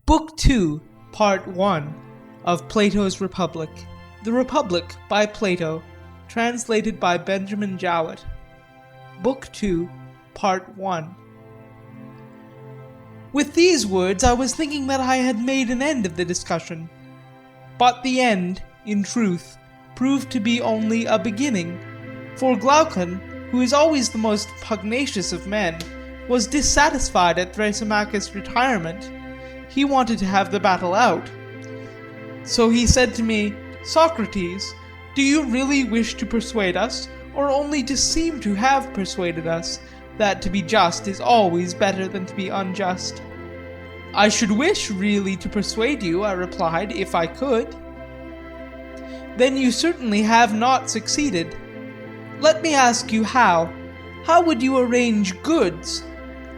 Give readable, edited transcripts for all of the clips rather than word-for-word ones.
Book 2, Part 1 of Plato's Republic. The Republic by Plato, translated by Benjamin Jowett. Book 2, Part 1. With these words I was thinking that I had made an end of the discussion. But the end, in truth, proved to be only a beginning, for Glaucon, who is always the most pugnacious of men, was dissatisfied at Thrasymachus' retirement. He wanted to have the battle out. So he said to me, "Socrates, do you really wish to persuade us, or only to seem to have persuaded us, that to be just is always better than to be unjust?" "I should wish really to persuade you," I replied, "if I could." "Then you certainly have not succeeded. Let me ask you how. How would you arrange goods?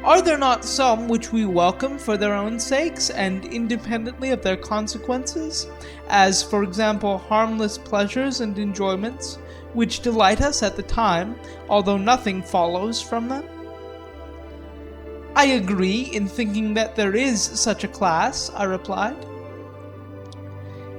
Are there not some which we welcome for their own sakes and independently of their consequences, as, for example, harmless pleasures and enjoyments, which delight us at the time, although nothing follows from them?" "I agree in thinking that there is such a class," I replied.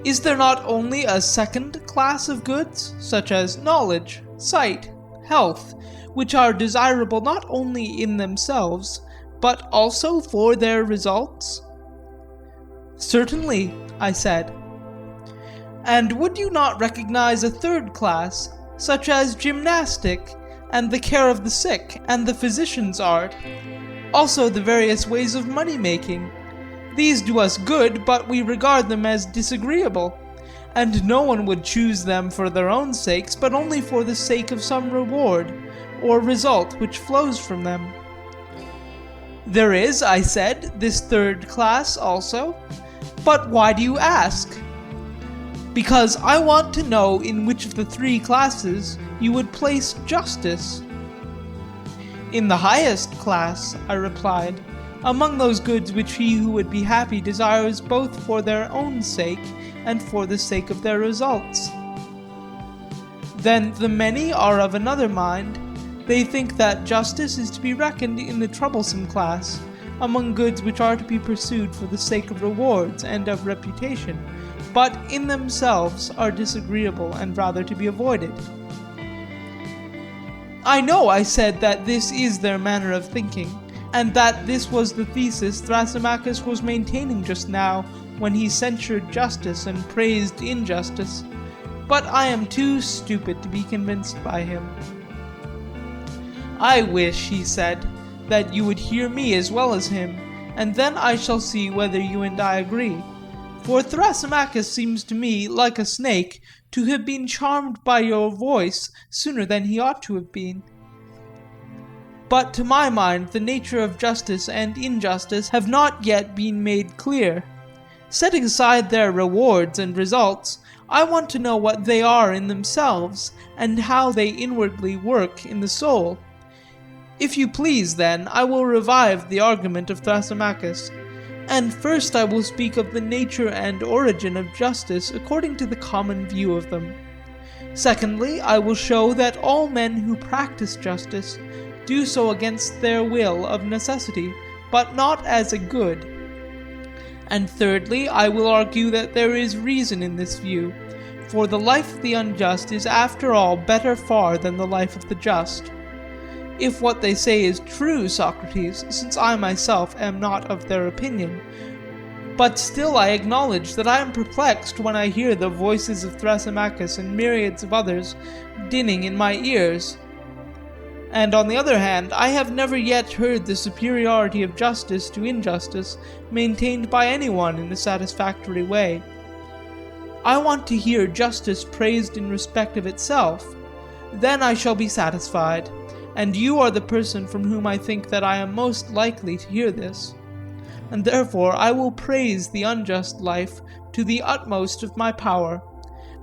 "Is there not only a second class of goods, such as knowledge, sight, health, which are desirable not only in themselves, but also for their results?" "Certainly," I said. "And would you not recognize a third class, such as gymnastic, and the care of the sick, and the physician's art, also the various ways of money-making? These do us good, but we regard them as disagreeable, and no one would choose them for their own sakes, but only for the sake of some reward or result which flows from them." "There is," I said, "this third class also. But why do you ask?" "Because I want to know in which of the three classes you would place justice." "In the highest class," I replied, "among those goods which he who would be happy desires both for their own sake and for the sake of their results." "Then the many are of another mind. They think that justice is to be reckoned in the troublesome class, among goods which are to be pursued for the sake of rewards and of reputation, but in themselves are disagreeable and rather to be avoided." "I know," I said, "that this is their manner of thinking, and that this was the thesis Thrasymachus was maintaining just now when he censured justice and praised injustice, but I am too stupid to be convinced by him." "I wish," he said, "that you would hear me as well as him, and then I shall see whether you and I agree. For Thrasymachus seems to me, like a snake, to have been charmed by your voice sooner than he ought to have been. But to my mind the nature of justice and injustice have not yet been made clear. Setting aside their rewards and results, I want to know what they are in themselves, and how they inwardly work in the soul. If you please, then, I will revive the argument of Thrasymachus, and first I will speak of the nature and origin of justice according to the common view of them. Secondly, I will show that all men who practice justice do so against their will of necessity, but not as a good. And thirdly, I will argue that there is reason in this view, for the life of the unjust is after all better far than the life of the just. If what they say is true, Socrates, since I myself am not of their opinion, but still I acknowledge that I am perplexed when I hear the voices of Thrasymachus and myriads of others dinning in my ears. And on the other hand, I have never yet heard the superiority of justice to injustice maintained by anyone in a satisfactory way. I want to hear justice praised in respect of itself. Then I shall be satisfied, and you are the person from whom I think that I am most likely to hear this. And therefore I will praise the unjust life to the utmost of my power,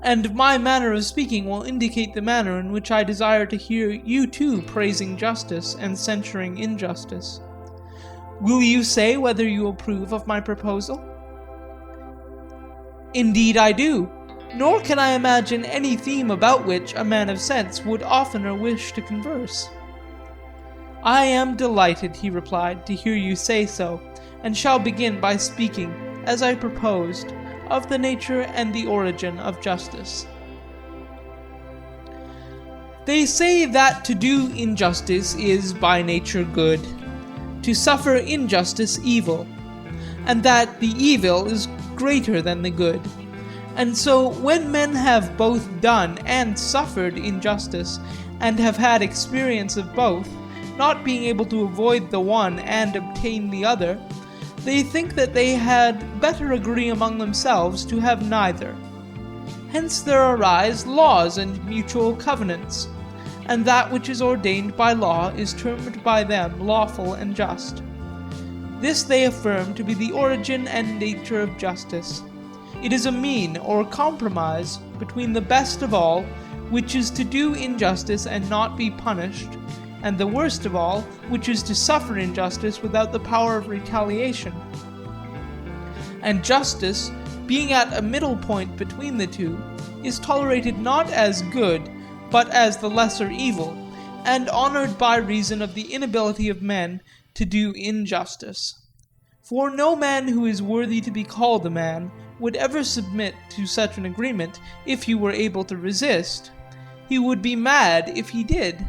and my manner of speaking will indicate the manner in which I desire to hear you too praising justice and censuring injustice. Will you say whether you approve of my proposal?" "Indeed I do, nor can I imagine any theme about which a man of sense would oftener wish to converse." "I am delighted," he replied, "to hear you say so, and shall begin by speaking, as I proposed, of the nature and the origin of justice. They say that to do injustice is by nature good, to suffer injustice evil, and that the evil is greater than the good. And so when men have both done and suffered injustice, and have had experience of both, not being able to avoid the one and obtain the other, they think that they had better agree among themselves to have neither. Hence there arise laws and mutual covenants, and that which is ordained by law is termed by them lawful and just. This they affirm to be the origin and nature of justice. It is a mean or compromise between the best of all, which is to do injustice and not be punished, and the worst of all, which is to suffer injustice without the power of retaliation. And justice, being at a middle point between the two, is tolerated not as good, but as the lesser evil, and honoured by reason of the inability of men to do injustice. For no man who is worthy to be called a man would ever submit to such an agreement if he were able to resist. He would be mad if he did.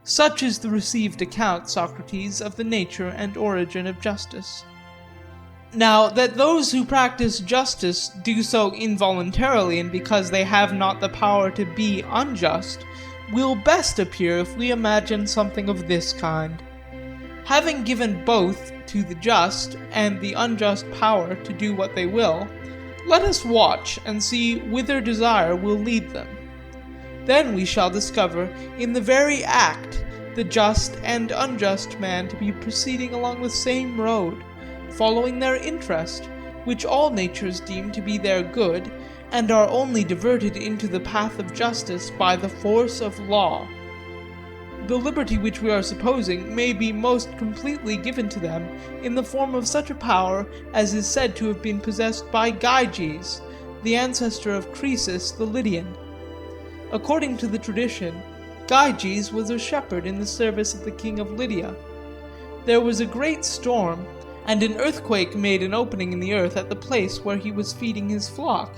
Such is the received account, Socrates, of the nature and origin of justice. Now, that those who practice justice do so involuntarily and because they have not the power to be unjust, will best appear if we imagine something of this kind. Having given both to the just and the unjust power to do what they will, let us watch and see whither desire will lead them. Then we shall discover in the very act the just and unjust man to be proceeding along the same road, following their interest, which all natures deem to be their good, and are only diverted into the path of justice by the force of law. The liberty which we are supposing may be most completely given to them in the form of such a power as is said to have been possessed by Gyges, the ancestor of Croesus the Lydian. According to the tradition, Gyges was a shepherd in the service of the king of Lydia. There was a great storm, and an earthquake made an opening in the earth at the place where he was feeding his flock.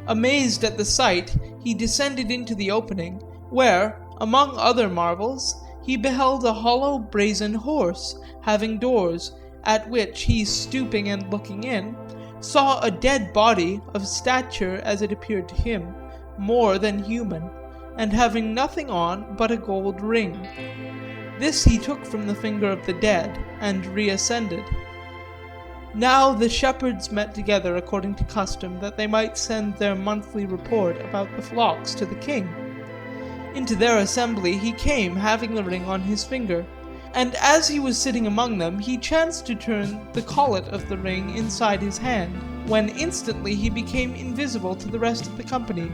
Amazed at the sight, he descended into the opening, where, among other marvels, he beheld a hollow brazen horse, having doors, at which he, stooping and looking in, saw a dead body of stature, as it appeared to him, more than human, and having nothing on but a gold ring. This he took from the finger of the dead, and reascended. Now the shepherds met together according to custom, that they might send their monthly report about the flocks to the king. Into their assembly he came, having the ring on his finger, and as he was sitting among them, he chanced to turn the collet of the ring inside his hand, when instantly he became invisible to the rest of the company,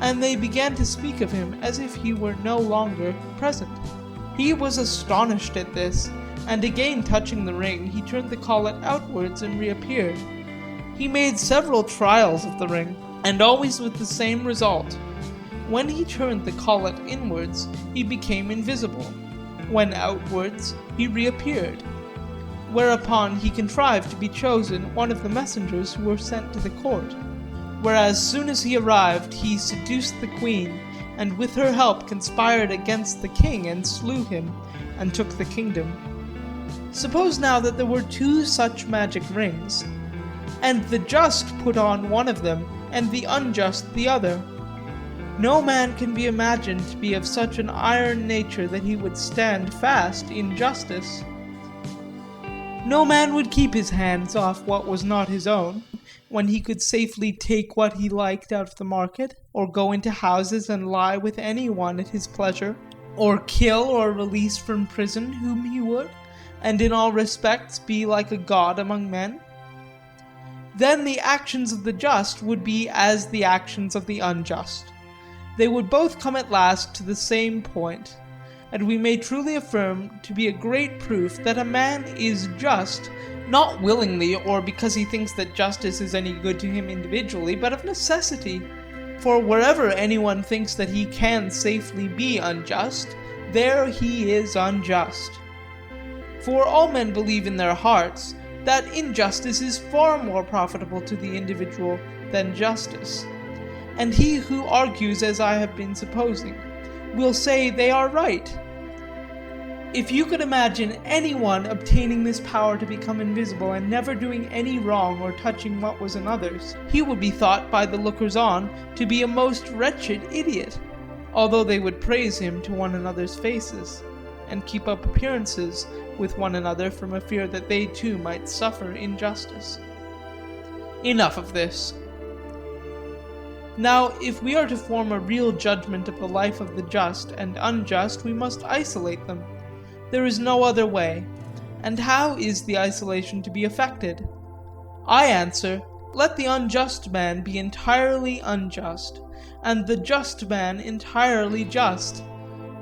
and they began to speak of him as if he were no longer present. He was astonished at this, and again touching the ring, he turned the collet outwards and reappeared. He made several trials of the ring, and always with the same result. When he turned the collet inwards, he became invisible. When outwards, he reappeared. Whereupon he contrived to be chosen one of the messengers who were sent to the court. Whereas soon as he arrived, he seduced the queen, and with her help conspired against the king and slew him, and took the kingdom. Suppose now that there were two such magic rings, and the just put on one of them, and the unjust the other. No man can be imagined to be of such an iron nature that he would stand fast in justice. No man would keep his hands off what was not his own, when he could safely take what he liked out of the market, or go into houses and lie with any one at his pleasure, or kill or release from prison whom he would, and in all respects be like a god among men. Then the actions of the just would be as the actions of the unjust. They would both come at last to the same point, and we may truly affirm to be a great proof that a man is just, not willingly or because he thinks that justice is any good to him individually, but of necessity. For wherever anyone thinks that he can safely be unjust, there he is unjust. For all men believe in their hearts that injustice is far more profitable to the individual than justice. And he who argues as I have been supposing will say they are right. If you could imagine anyone obtaining this power to become invisible and never doing any wrong or touching what was another's, he would be thought by the lookers-on to be a most wretched idiot, although they would praise him to one another's faces, and keep up appearances with one another from a fear that they too might suffer injustice. Enough of this. Now, if we are to form a real judgment of the life of the just and unjust, we must isolate them. There is no other way. And how is the isolation to be effected? I answer, let the unjust man be entirely unjust, and the just man entirely just.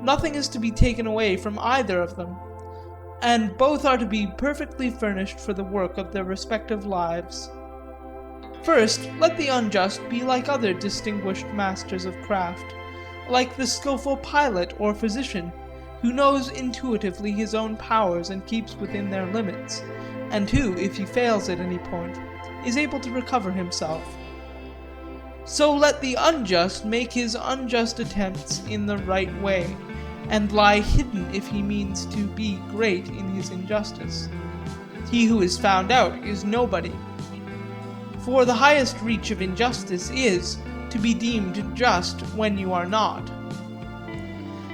Nothing is to be taken away from either of them, and both are to be perfectly furnished for the work of their respective lives. First, let the unjust be like other distinguished masters of craft, like the skillful pilot or physician, who knows intuitively his own powers and keeps within their limits, and who, if he fails at any point, is able to recover himself. So let the unjust make his unjust attempts in the right way, and lie hidden if he means to be great in his injustice. He who is found out is nobody. For the highest reach of injustice is to be deemed just when you are not.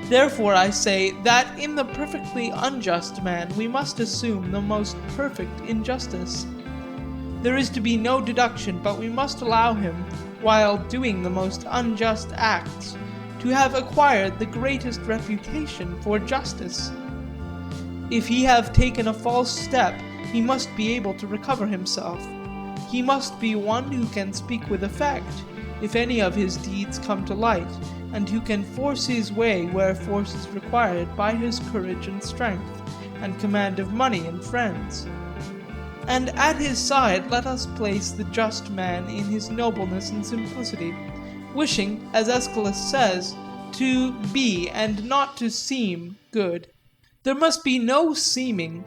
Therefore I say that in the perfectly unjust man we must assume the most perfect injustice. There is to be no deduction, but we must allow him, while doing the most unjust acts, to have acquired the greatest reputation for justice. If he have taken a false step, he must be able to recover himself. He must be one who can speak with effect, if any of his deeds come to light, and who can force his way where force is required by his courage and strength, and command of money and friends. And at his side let us place the just man in his nobleness and simplicity, wishing, as Aeschylus says, to be and not to seem good. There must be no seeming,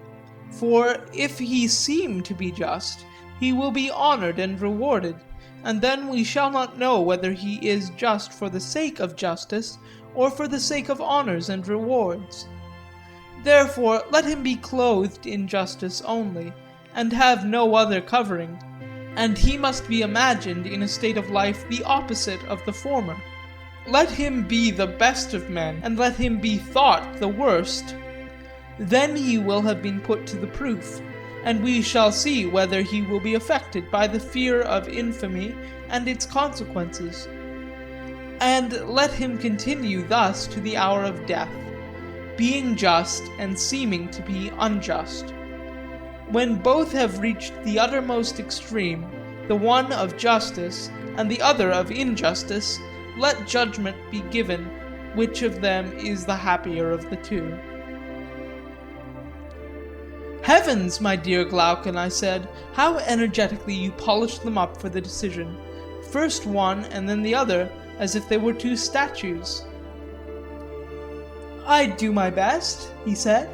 for if he seem to be just, he will be honoured and rewarded, and then we shall not know whether he is just for the sake of justice, or for the sake of honours and rewards. Therefore let him be clothed in justice only, and have no other covering, and he must be imagined in a state of life the opposite of the former. Let him be the best of men, and let him be thought the worst. Then he will have been put to the proof, and we shall see whether he will be affected by the fear of infamy and its consequences. And let him continue thus to the hour of death, being just and seeming to be unjust. When both have reached the uttermost extreme, the one of justice and the other of injustice, let judgment be given which of them is the happier of the two. Heavens, my dear Glaucon, I said, how energetically you polished them up for the decision, first one and then the other, as if they were two statues. I do my best, he said.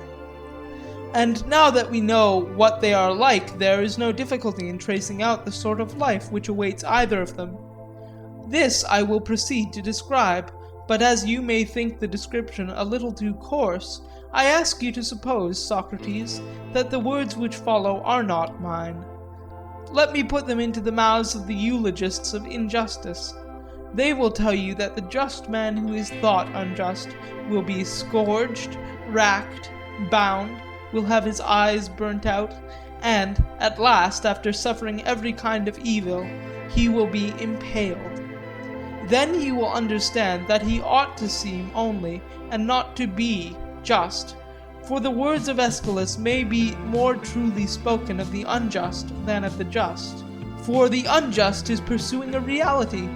And now that we know what they are like, there is no difficulty in tracing out the sort of life which awaits either of them. This I will proceed to describe, but as you may think the description a little too coarse, I ask you to suppose, Socrates, that the words which follow are not mine. Let me put them into the mouths of the eulogists of injustice. They will tell you that the just man who is thought unjust will be scourged, racked, bound, will have his eyes burnt out, and, at last, after suffering every kind of evil, he will be impaled. Then he will understand that he ought to seem only, and not to be, just, for the words of Aeschylus may be more truly spoken of the unjust than of the just. For the unjust is pursuing a reality.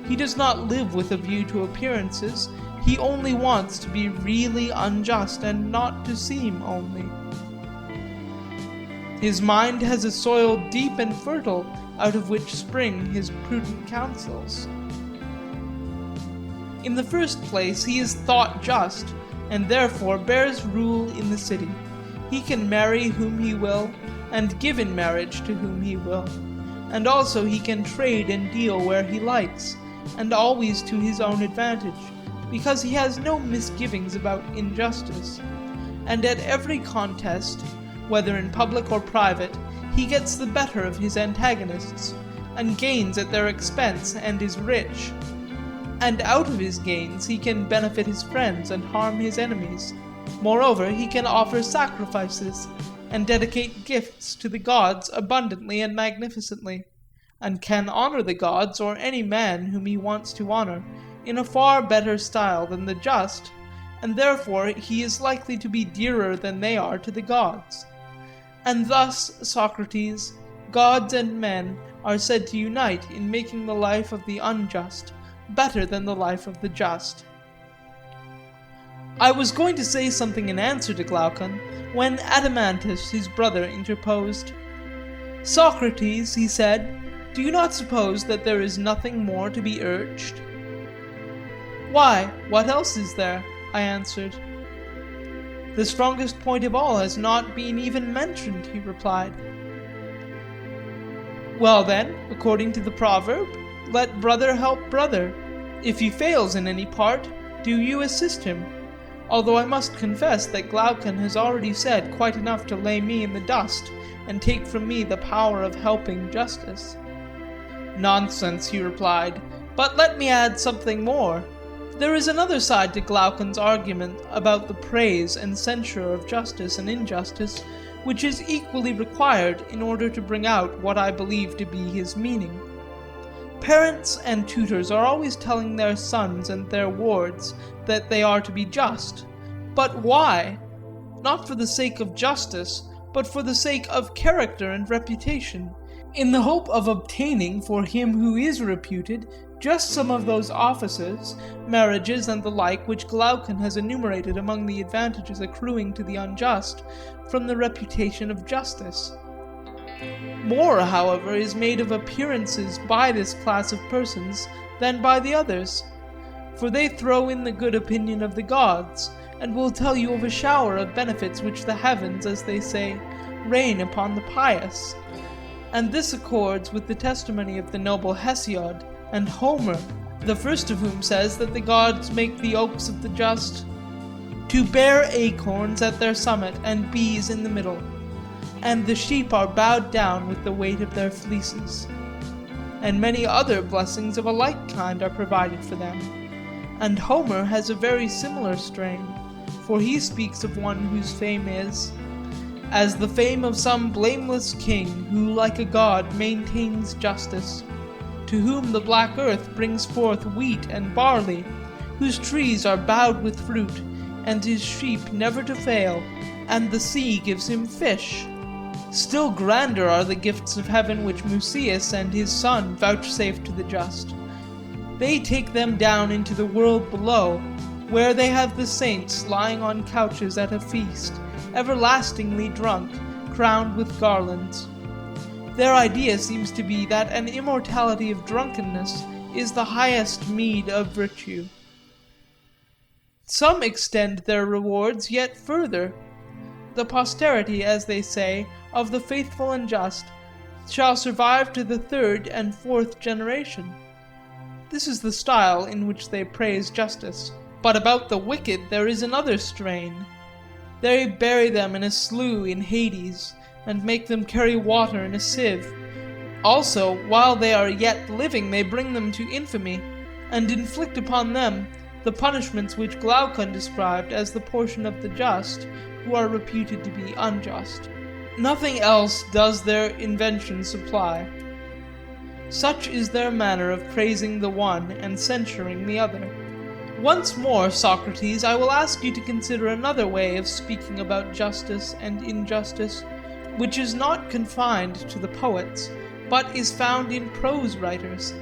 He does not live with a view to appearances, he only wants to be really unjust and not to seem only. His mind has a soil deep and fertile, out of which spring his prudent counsels. In the first place, he is thought just, and therefore bears rule in the city. He can marry whom he will, and give in marriage to whom he will. And also he can trade and deal where he likes, and always to his own advantage, because he has no misgivings about injustice. And at every contest, whether in public or private, he gets the better of his antagonists, and gains at their expense, and is rich. And out of his gains he can benefit his friends and harm his enemies. Moreover, he can offer sacrifices, and dedicate gifts to the gods abundantly and magnificently, and can honor the gods or any man whom he wants to honor in a far better style than the just, and therefore he is likely to be dearer than they are to the gods. And thus, Socrates, gods and men are said to unite in making the life of the unjust better than the life of the just. I was going to say something in answer to Glaucon, when Adeimantus, his brother, interposed. Socrates, he said, do you not suppose that there is nothing more to be urged? Why, what else is there? I answered. The strongest point of all has not been even mentioned, he replied. Well then, according to the proverb, let brother help brother. If he fails in any part, do you assist him? Although I must confess that Glaucon has already said quite enough to lay me in the dust and take from me the power of helping justice. Nonsense, he replied, but let me add something more. There is another side to Glaucon's argument about the praise and censure of justice and injustice, which is equally required in order to bring out what I believe to be his meaning. Parents and tutors are always telling their sons and their wards that they are to be just. But why? Not for the sake of justice, but for the sake of character and reputation, in the hope of obtaining for him who is reputed just some of those offices, marriages, and the like which Glaucon has enumerated among the advantages accruing to the unjust from the reputation of justice. More, however, is made of appearances by this class of persons than by the others, for they throw in the good opinion of the gods, and will tell you of a shower of benefits which the heavens, as they say, rain upon the pious. And this accords with the testimony of the noble Hesiod and Homer, the first of whom says that the gods make the oaks of the just to bear acorns at their summit and bees in the middle, and the sheep are bowed down with the weight of their fleeces. And many other blessings of a like kind are provided for them. And Homer has a very similar strain, for he speaks of one whose fame is as the fame of some blameless king who like a god maintains justice, to whom the black earth brings forth wheat and barley, whose trees are bowed with fruit, and his sheep never to fail, and the sea gives him fish. Still grander are the gifts of heaven which Musaeus and his son vouchsafe to the just. They take them down into the world below, where they have the saints lying on couches at a feast, everlastingly drunk, crowned with garlands. Their idea seems to be that an immortality of drunkenness is the highest meed of virtue. Some extend their rewards yet further. The posterity, as they say, of the faithful and just shall survive to the third and fourth generation. This is the style in which they praise justice. But about the wicked there is another strain. They bury them in a slough in Hades, and make them carry water in a sieve. Also, while they are yet living, they bring them to infamy, and inflict upon them the punishments which Glaucon described as the portion of the just, who are reputed to be unjust. Nothing else does their invention supply. Such is their manner of praising the one and censuring the other. Once more, Socrates, I will ask you to consider another way of speaking about justice and injustice, which is not confined to the poets, but is found in prose writers.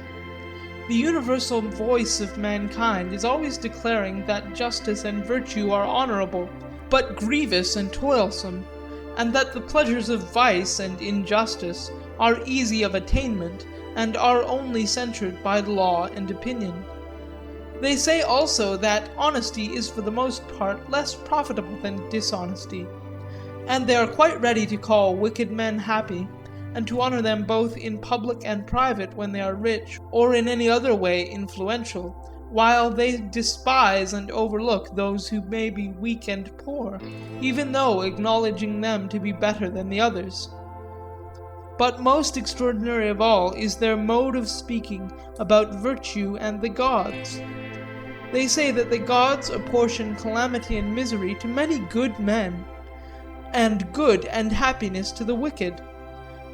The universal voice of mankind is always declaring that justice and virtue are honorable, but grievous and toilsome, and that the pleasures of vice and injustice are easy of attainment, and are only censured by law and opinion. They say also that honesty is for the most part less profitable than dishonesty, And they are quite ready to call wicked men happy, and to honor them both in public and private when they are rich, or in any other way influential, while they despise and overlook those who may be weak and poor, even though acknowledging them to be better than the others. But most extraordinary of all is their mode of speaking about virtue and the gods. They say that the gods apportion calamity and misery to many good men, and good and happiness to the wicked.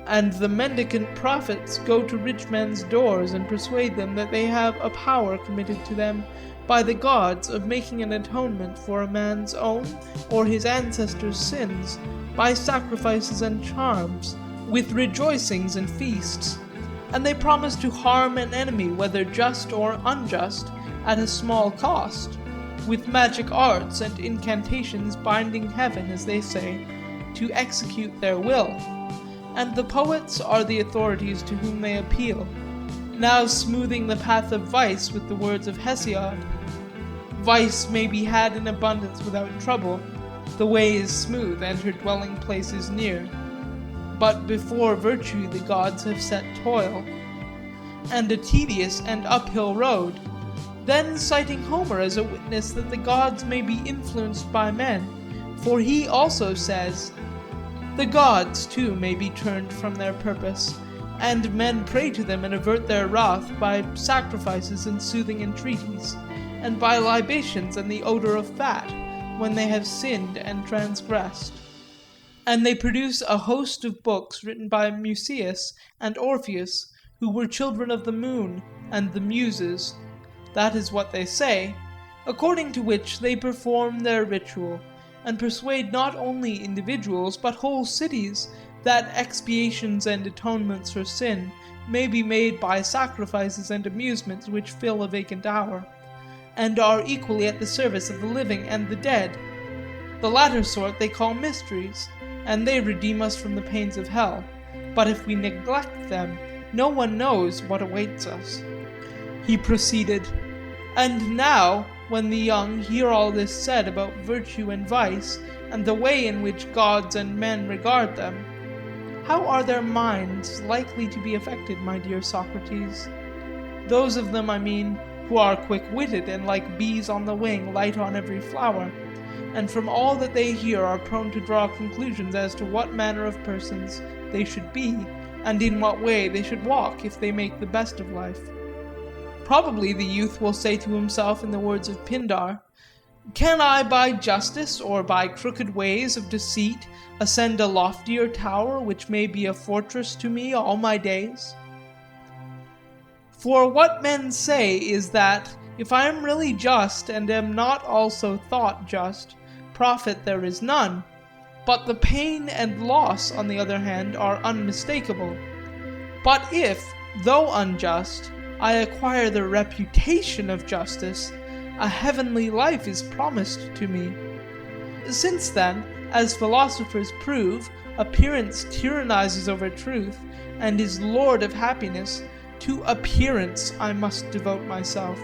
And the mendicant prophets go to rich men's doors and persuade them that they have a power committed to them by the gods of making an atonement for a man's own or his ancestors' sins by sacrifices and charms, with rejoicings and feasts. And they promise to harm an enemy, whether just or unjust, at a small cost, with magic arts and incantations binding heaven, as they say, to execute their will. And the poets are the authorities to whom they appeal, now smoothing the path of vice with the words of Hesiod. Vice may be had in abundance without trouble, the way is smooth and her dwelling place is near. But before virtue the gods have set toil, and a tedious and uphill road, then citing Homer as a witness that the gods may be influenced by men, for he also says, the gods too may be turned from their purpose, and men pray to them and avert their wrath by sacrifices and soothing entreaties, and by libations and the odour of fat, when they have sinned and transgressed. And they produce a host of books written by Musaeus and Orpheus, who were children of the moon and the Muses. That is what they say, according to which they perform their ritual, and persuade not only individuals but whole cities that expiations and atonements for sin may be made by sacrifices and amusements which fill a vacant hour, and are equally at the service of the living and the dead. The latter sort they call mysteries, and they redeem us from the pains of hell, but if we neglect them, no one knows what awaits us. He proceeded, and now, when the young hear all this said about virtue and vice, and the way in which gods and men regard them, how are their minds likely to be affected, my dear Socrates? Those of them, I mean, who are quick-witted and like bees on the wing light on every flower, and from all that they hear are prone to draw conclusions as to what manner of persons they should be, and in what way they should walk if they make the best of life. Probably the youth will say to himself in the words of Pindar, can I by justice or by crooked ways of deceit ascend a loftier tower which may be a fortress to me all my days? For what men say is that, if I am really just and am not also thought just, profit there is none, but the pain and loss, on the other hand, are unmistakable. But if, though unjust, I acquire the reputation of justice, a heavenly life is promised to me. Since then, as philosophers prove, appearance tyrannizes over truth, and is lord of happiness, to appearance I must devote myself.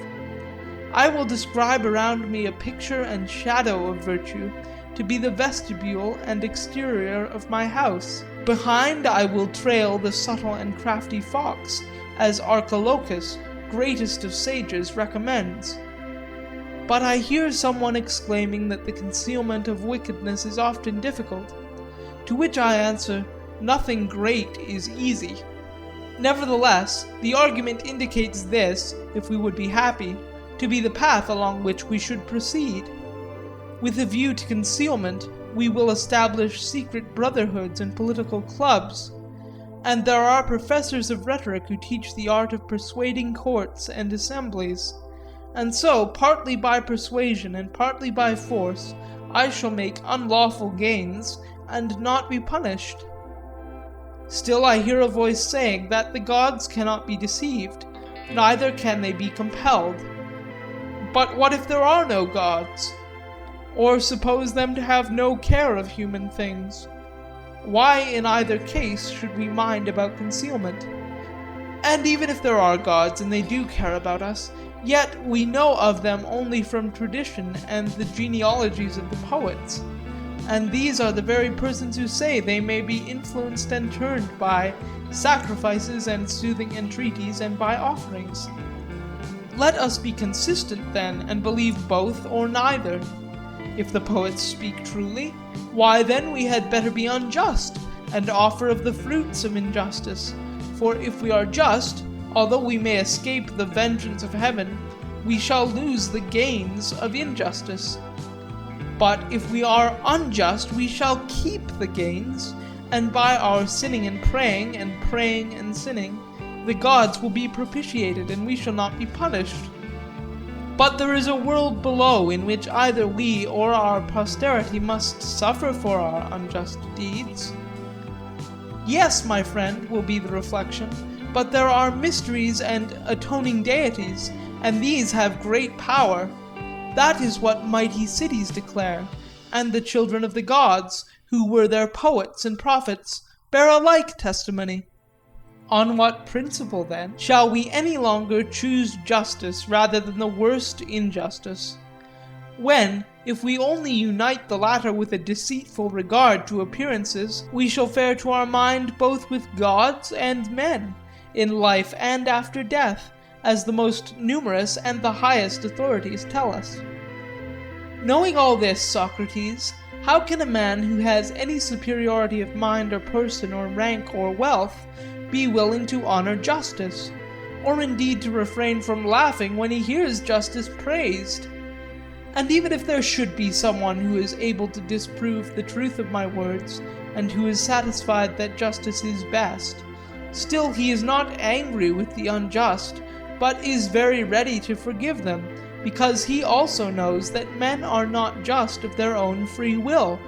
I will describe around me a picture and shadow of virtue, to be the vestibule and exterior of my house. Behind I will trail the subtle and crafty fox, as Archilochus, greatest of sages, recommends. But I hear someone exclaiming that the concealment of wickedness is often difficult, to which I answer, nothing great is easy. Nevertheless, the argument indicates this, if we would be happy, to be the path along which we should proceed. With a view to concealment, we will establish secret brotherhoods and political clubs, and there are professors of rhetoric who teach the art of persuading courts and assemblies, and so, partly by persuasion and partly by force, I shall make unlawful gains and not be punished. Still I hear a voice saying that the gods cannot be deceived, neither can they be compelled. But what if there are no gods? Or suppose them to have no care of human things? Why in either case should we mind about concealment? And even if there are gods and they do care about us, yet we know of them only from tradition and the genealogies of the poets. and these are the very persons who say they may be influenced and turned by sacrifices and soothing entreaties and by offerings. Let us be consistent then, and believe both or neither. If the poets speak truly, why then we had better be unjust, and offer of the fruits of injustice. For if we are just, although we may escape the vengeance of heaven, we shall lose the gains of injustice. But if we are unjust, we shall keep the gains, and by our sinning and praying and sinning, the gods will be propitiated, and we shall not be punished. But there is a world below in which either we or our posterity must suffer for our unjust deeds. Yes, my friend, will be the reflection, but there are mysteries and atoning deities, and these have great power. That is what mighty cities declare, and the children of the gods, who were their poets and prophets, bear a like testimony. On what principle, then, shall we any longer choose justice rather than the worst injustice? When, if we only unite the latter with a deceitful regard to appearances, we shall fare to our mind both with gods and men, in life and after death, as the most numerous and the highest authorities tell us. Knowing all this, Socrates, how can a man who has any superiority of mind or person or rank or wealth be willing to honor justice, or indeed to refrain from laughing when he hears justice praised? And even if there should be someone who is able to disprove the truth of my words, and who is satisfied that justice is best, still he is not angry with the unjust, but is very ready to forgive them, because he also knows that men are not just of their own free will,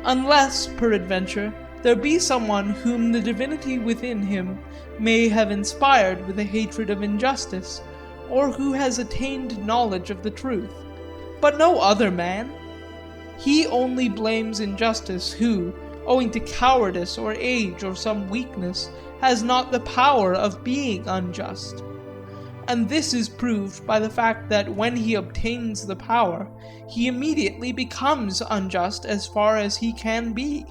unless, peradventure, there be someone whom the divinity within him may have inspired with a hatred of injustice, or who has attained knowledge of the truth. But no other man. He only blames injustice who, owing to cowardice or age or some weakness, has not the power of being unjust. And this is proved by the fact that when he obtains the power, he immediately becomes unjust as far as he can be.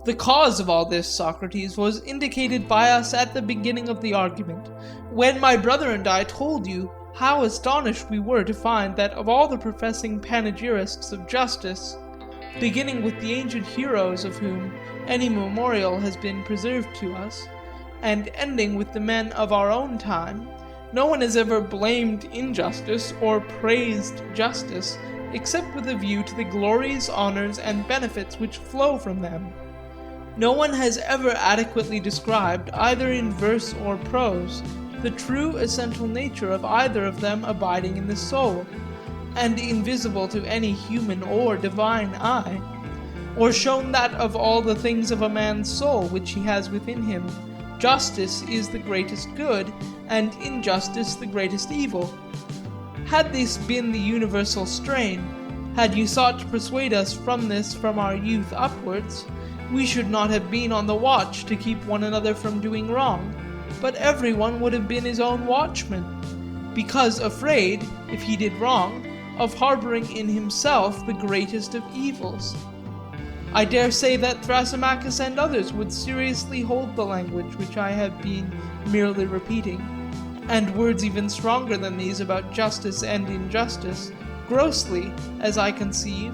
The cause of all this, Socrates, was indicated by us at the beginning of the argument, when my brother and I told you how astonished we were to find that of all the professing panegyrists of justice, beginning with the ancient heroes of whom any memorial has been preserved to us, and ending with the men of our own time, no one has ever blamed injustice or praised justice, except with a view to the glories, honors, and benefits which flow from them. No one has ever adequately described, either in verse or prose, the true essential nature of either of them abiding in the soul, and invisible to any human or divine eye, or shown that of all the things of a man's soul which he has within him, justice is the greatest good, and injustice the greatest evil. Had this been the universal strain, had you sought to persuade us from this from our youth upwards, we should not have been on the watch to keep one another from doing wrong, but every one would have been his own watchman, because afraid, if he did wrong, of harboring in himself the greatest of evils. I dare say that Thrasymachus and others would seriously hold the language which I have been merely repeating, and words even stronger than these about justice and injustice, grossly, as I conceive,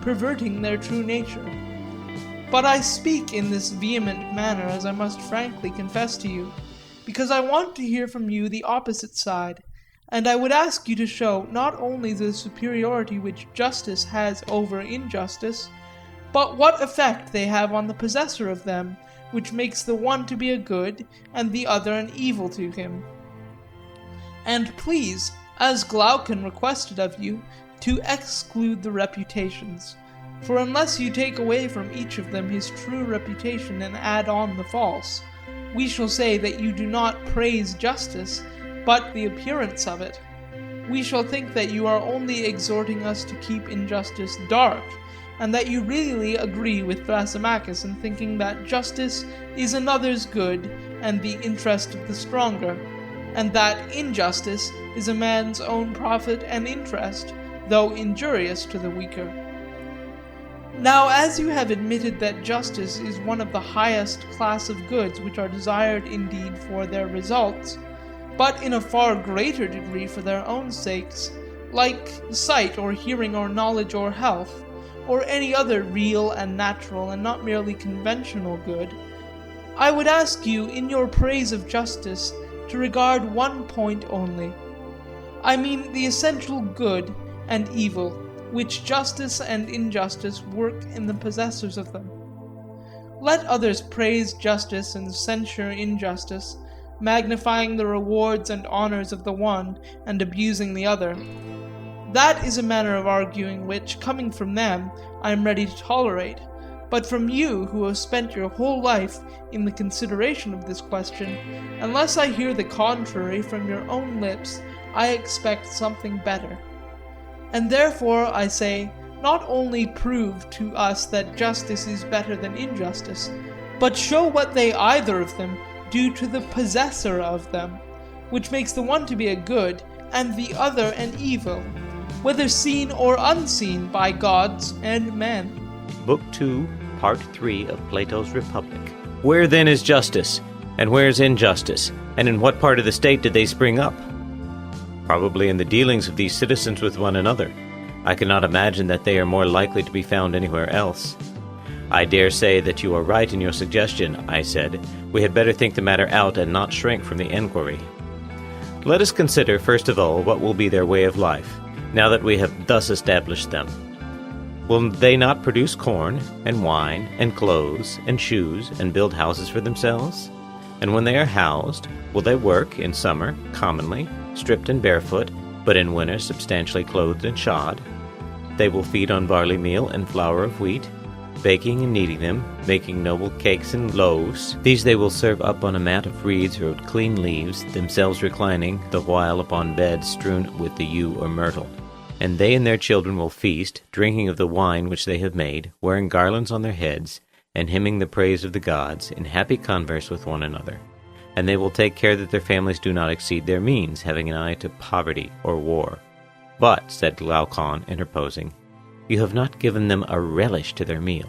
perverting their true nature. But I speak in this vehement manner, as I must frankly confess to you, because I want to hear from you the opposite side, and I would ask you to show not only the superiority which justice has over injustice, but what effect they have on the possessor of them, which makes the one to be a good and the other an evil to him. And please, as Glaucon requested of you, to exclude the reputations, for unless you take away from each of them his true reputation and add on the false, we shall say that you do not praise justice, but the appearance of it. We shall think that you are only exhorting us to keep injustice dark, and that you really agree with Thrasymachus in thinking that justice is another's good and the interest of the stronger, and that injustice is a man's own profit and interest, though injurious to the weaker. Now, as you have admitted that justice is one of the highest class of goods which are desired indeed for their results, but in a far greater degree for their own sakes, like sight or hearing or knowledge or health, or any other real and natural and not merely conventional good, I would ask you, in your praise of justice, to regard one point only. I mean the essential good and evil, which justice and injustice work in the possessors of them. Let others praise justice and censure injustice, magnifying the rewards and honours of the one and abusing the other. That is a manner of arguing which, coming from them, I am ready to tolerate, but from you, who have spent your whole life in the consideration of this question, unless I hear the contrary from your own lips, I expect something better. And therefore, I say, not only prove to us that justice is better than injustice, but show what they either of them do to the possessor of them, which makes the one to be a good, and the other an evil, whether seen or unseen by gods and men. Book 2, Part 3 of Plato's Republic. Where then is justice? And where is injustice? And in what part of the state did they spring up? Probably in the dealings of these citizens with one another. I cannot imagine that they are more likely to be found anywhere else. I dare say that you are right in your suggestion, I said. We had better think the matter out and not shrink from the enquiry. Let us consider, first of all, what will be their way of life, now that we have thus established them. Will they not produce corn, and wine, and clothes, and shoes, and build houses for themselves? And when they are housed, will they work in summer, commonly, stripped and barefoot, but in winter substantially clothed and shod? They will feed on barley meal and flour of wheat, baking and kneading them, making noble cakes and loaves. These they will serve up on a mat of reeds or of clean leaves, themselves reclining the while upon beds strewn with the yew or myrtle. And they and their children will feast, drinking of the wine which they have made, wearing garlands on their heads, and hymning the praise of the gods, in happy converse with one another. And they will take care that their families do not exceed their means, having an eye to poverty or war. But, said Glaucon, interposing, you have not given them a relish to their meal.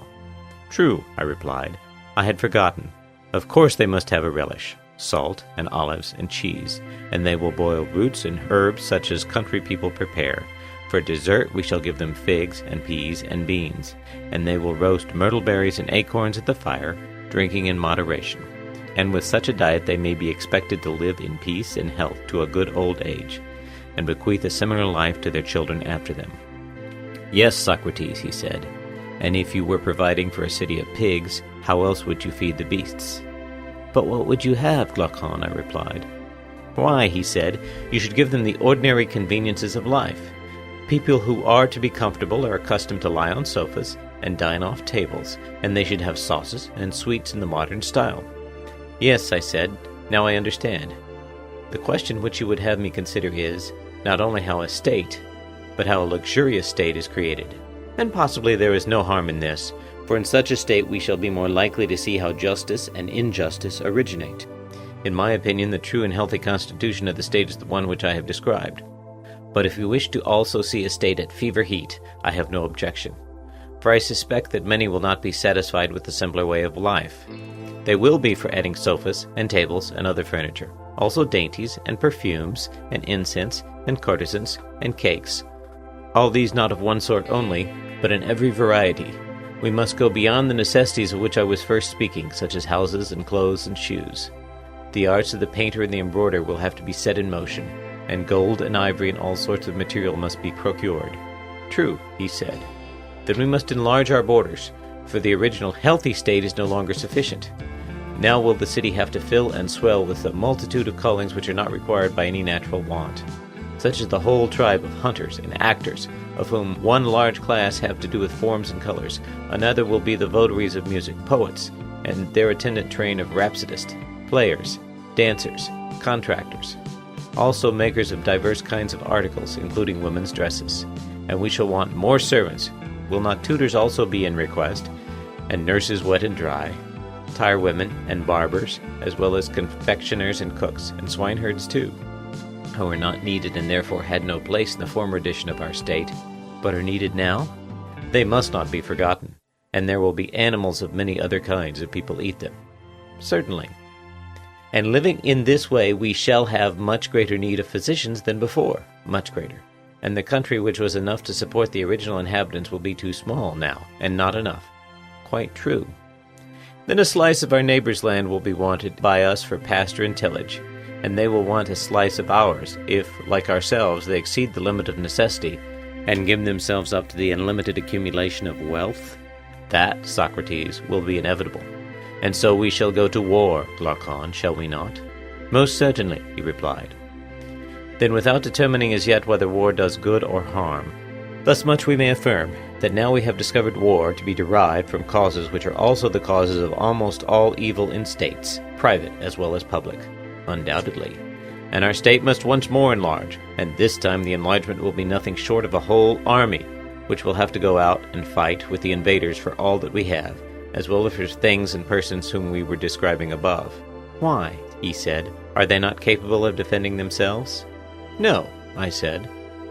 True, I replied. I had forgotten. Of course they must have a relish, salt and olives and cheese, and they will boil roots and herbs such as country people prepare. For dessert we shall give them figs and peas and beans, and they will roast myrtle berries and acorns at the fire, drinking in moderation. And with such a diet they may be expected to live in peace and health to a good old age, and bequeath a similar life to their children after them. Yes, Socrates, he said, and if you were providing for a city of pigs, how else would you feed the beasts? But what would you have, Glaucon? I replied. Why, he said, you should give them the ordinary conveniences of life. People who are to be comfortable are accustomed to lie on sofas and dine off tables, and they should have sauces and sweets in the modern style. Yes, I said, now I understand. The question which you would have me consider is, not only how a state, but how a luxurious state is created. And possibly there is no harm in this, for in such a state we shall be more likely to see how justice and injustice originate. In my opinion, the true and healthy constitution of the state is the one which I have described. But if you wish to also see a state at fever heat, I have no objection. For I suspect that many will not be satisfied with the simpler way of life. They will be for adding sofas and tables and other furniture, also dainties and perfumes and incense and courtesans and cakes. All these not of one sort only, but in every variety. We must go beyond the necessities of which I was first speaking, such as houses and clothes and shoes. The arts of the painter and the embroiderer will have to be set in motion, and gold and ivory and all sorts of material must be procured. True, he said. Then we must enlarge our borders, for the original healthy state is no longer sufficient. Now will the city have to fill and swell with a multitude of callings which are not required by any natural want, such as the whole tribe of hunters and actors, of whom one large class have to do with forms and colors, another will be the votaries of music, poets, and their attendant train of rhapsodists, players, dancers, contractors, also makers of diverse kinds of articles, including women's dresses. And we shall want more servants. Will not tutors also be in request, and nurses wet and dry, tire women and barbers, as well as confectioners and cooks, and swineherds too, who are not needed and therefore had no place in the former edition of our state, but are needed now? They must not be forgotten, and there will be animals of many other kinds if people eat them. Certainly. And living in this way we shall have much greater need of physicians than before, much greater. And the country which was enough to support the original inhabitants will be too small now, and not enough. Quite true. Then a slice of our neighbor's land will be wanted by us for pasture and tillage, and they will want a slice of ours if, like ourselves, they exceed the limit of necessity and give themselves up to the unlimited accumulation of wealth. That, Socrates, will be inevitable. And so we shall go to war, Glaucon, shall we not? Most certainly, he replied. Then without determining as yet whether war does good or harm, thus much we may affirm, that now we have discovered war to be derived from causes which are also the causes of almost all evil in states, private as well as public, undoubtedly. And our state must once more enlarge, and this time the enlargement will be nothing short of a whole army, which will have to go out and fight with the invaders for all that we have, as well as for things and persons whom we were describing above. Why, he said, are they not capable of defending themselves? No, I said,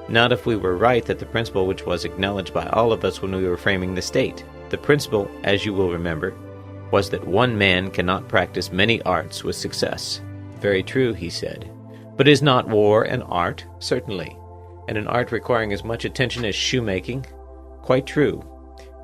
not if we were right that the principle which was acknowledged by all of us when we were framing the state. The principle, as you will remember, was that one man cannot practice many arts with success. Very true, he said. But is not war an art? Certainly. And an art requiring as much attention as shoemaking? Quite true.